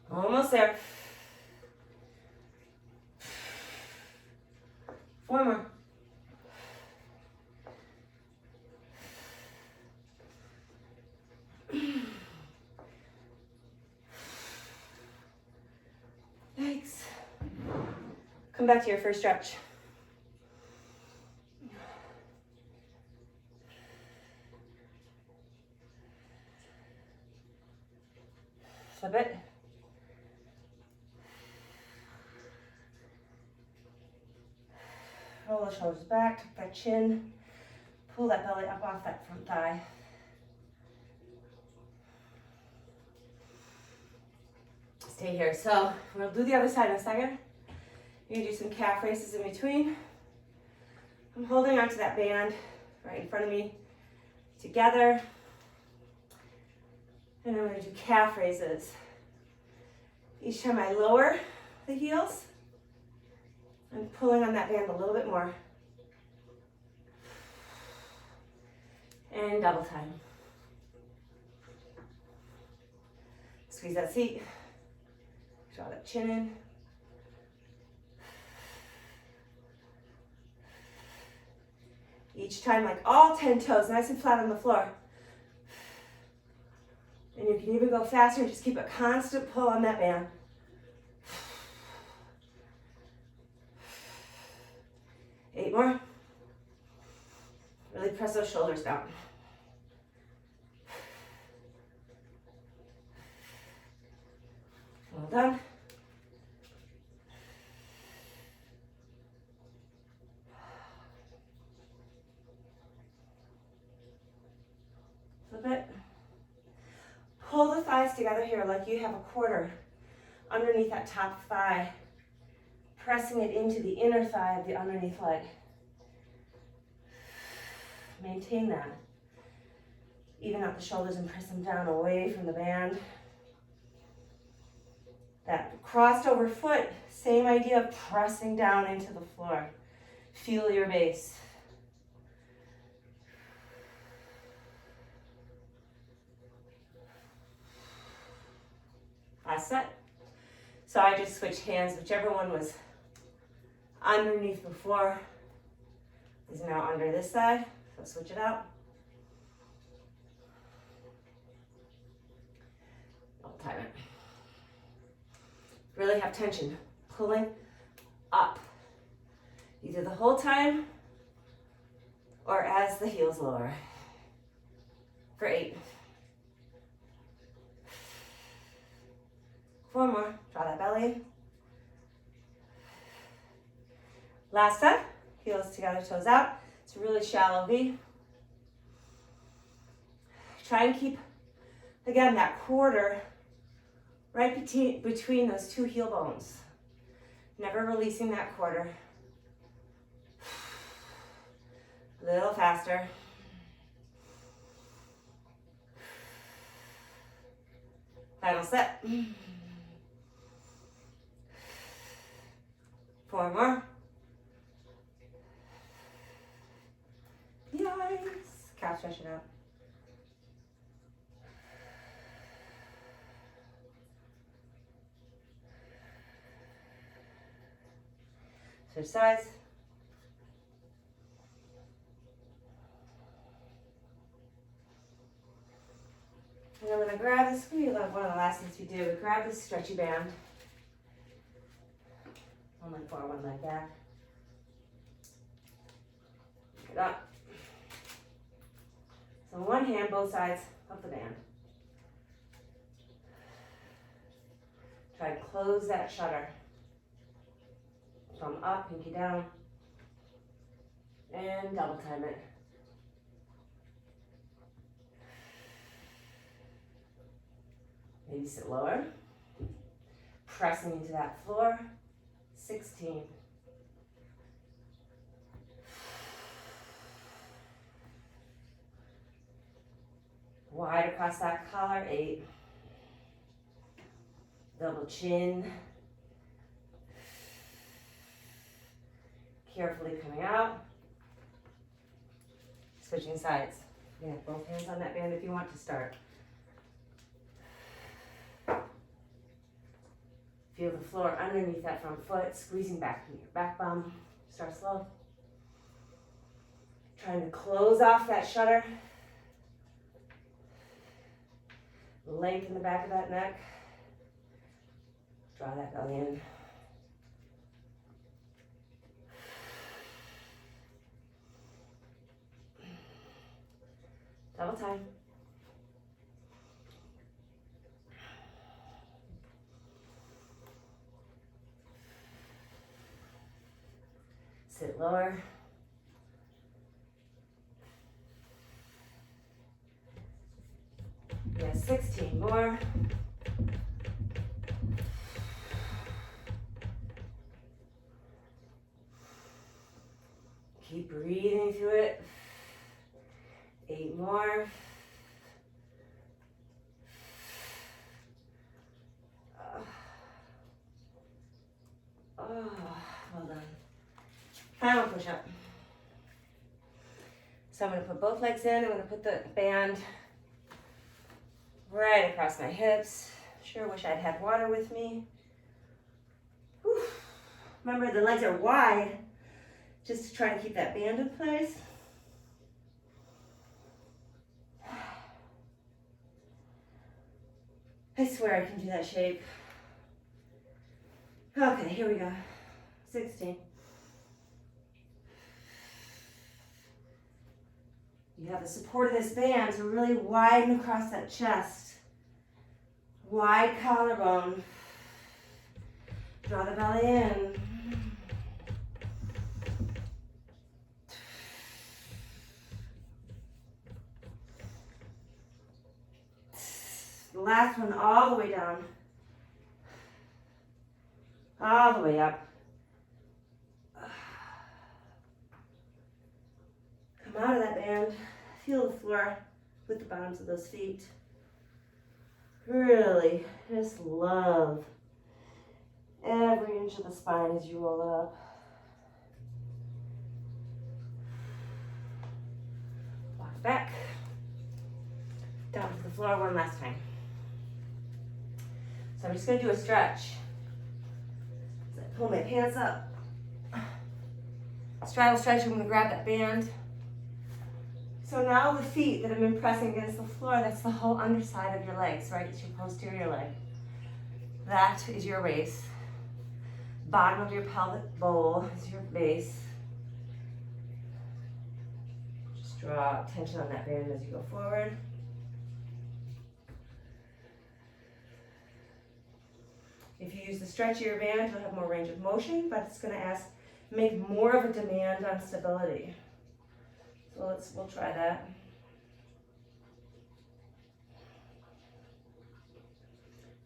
[SPEAKER 1] Almost there. 4 more. Yikes. Come back to your first stretch. Flip it. Roll the shoulders back, tuck that chin, pull that belly up off that front thigh. Stay here. So we'll do the other side in a second. You're gonna do some calf raises in between. I'm holding onto that band right in front of me together. And I'm gonna do calf raises. Each time I lower the heels, I'm pulling on that band a little bit more. And double time. Squeeze that seat. Draw that chin in. Each time, like all 10 toes, nice and flat on the floor. And you can even go faster, just keep a constant pull on that band. Eight more. Really press those shoulders down. Well done. Flip it. Pull the thighs together here like you have a quarter underneath that top thigh, pressing it into the inner thigh of the underneath leg. Maintain that. Even out the shoulders and press them down away from the band. That crossed over foot, same idea of pressing down into the floor. Feel your base. Last set. So I just switched hands, whichever one was underneath before is now under this side. So switch it out. I'll time it. Really have tension, pulling up, either the whole time or as the heels lower. For 8. 4 more, draw that belly in. Last set, heels together, toes out. It's a really shallow V. Try and keep, again, that quarter right between those two heel bones. Never releasing that quarter. A little faster. Final set. 4 more. Nice. Calf stretch it out. Switch sides. And I'm gonna grab this, maybe one of the last things we do, we grab this stretchy band. One leg forward, one leg back. Get up. So one hand, both sides of the band. Try to close that shutter. Thumb up, pinky down, and double time it. Maybe sit lower, pressing into that floor. 16. Wide across that collar. 8. Double chin. Carefully coming out. Switching sides. You can have both hands on that band if you want to start. Feel the floor underneath that front foot, squeezing back from your back bum. Start slow. Trying to close off that shutter. Lengthen the back of that neck. Draw that belly in. Double time. Sit lower. Yeah, 16 more. Keep breathing through it. 8 more. Well done. Final push-up. So I'm going to put both legs in. I'm going to put the band right across my hips. Sure wish I'd had water with me. Whew. Remember, the legs are wide, just to try to keep that band in place. I swear I can do that shape. Okay, here we go. 16. You have the support of this band to really widen across that chest. Wide collarbone. Draw the belly in. The last one all the way down. All the way up. Come out of that band. Feel the floor with the bottoms of those feet. Really just love every inch of the spine as you roll it up. Walk back. Down to the floor one last time. So I'm just going to do a stretch. So I pull my pants up. Straddle stretch, I'm going to grab that band. So now the feet that have been pressing against the floor, that's the whole underside of your legs, right? It's your posterior leg. That is your waist. Bottom of your pelvic bowl is your base. Just draw tension on that band as you go forward. If you use the stretchier band, you'll have more range of motion, but it's going to make more of a demand on stability. So we'll try that.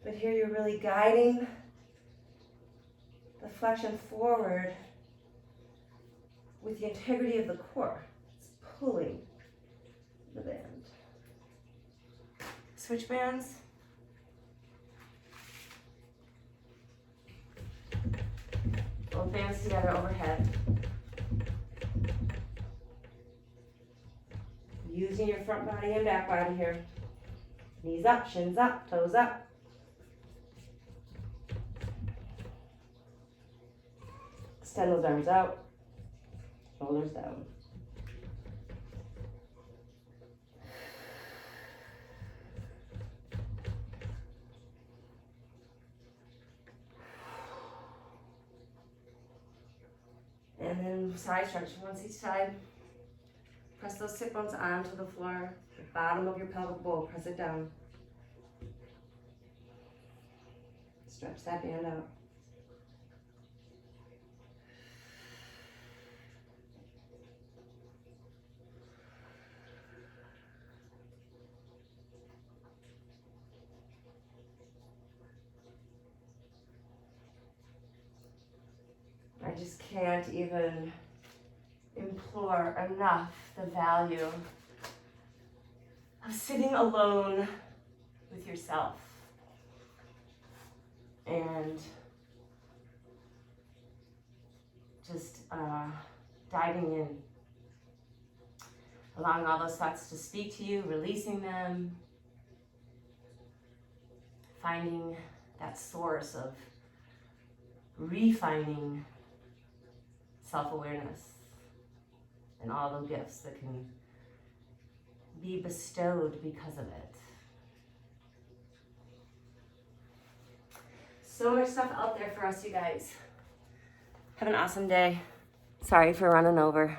[SPEAKER 1] But here you're really guiding the flexion forward with the integrity of the core. It's pulling the band. Switch bands. Both bands together overhead. Using your front body and back body here. Knees up, shins up, toes up. Extend those arms out, shoulders down. side stretch, once each side. Press those sit bones onto the floor, the bottom of your pelvic bowl, press it down. Stretch that band out. I just can't even implore enough the value of sitting alone with yourself and just diving in, allowing all those thoughts to speak to you, releasing them, finding that source of refining self-awareness and all the gifts that can be bestowed because of it. So much stuff out there for us, you guys. Have an awesome day. Sorry for running over.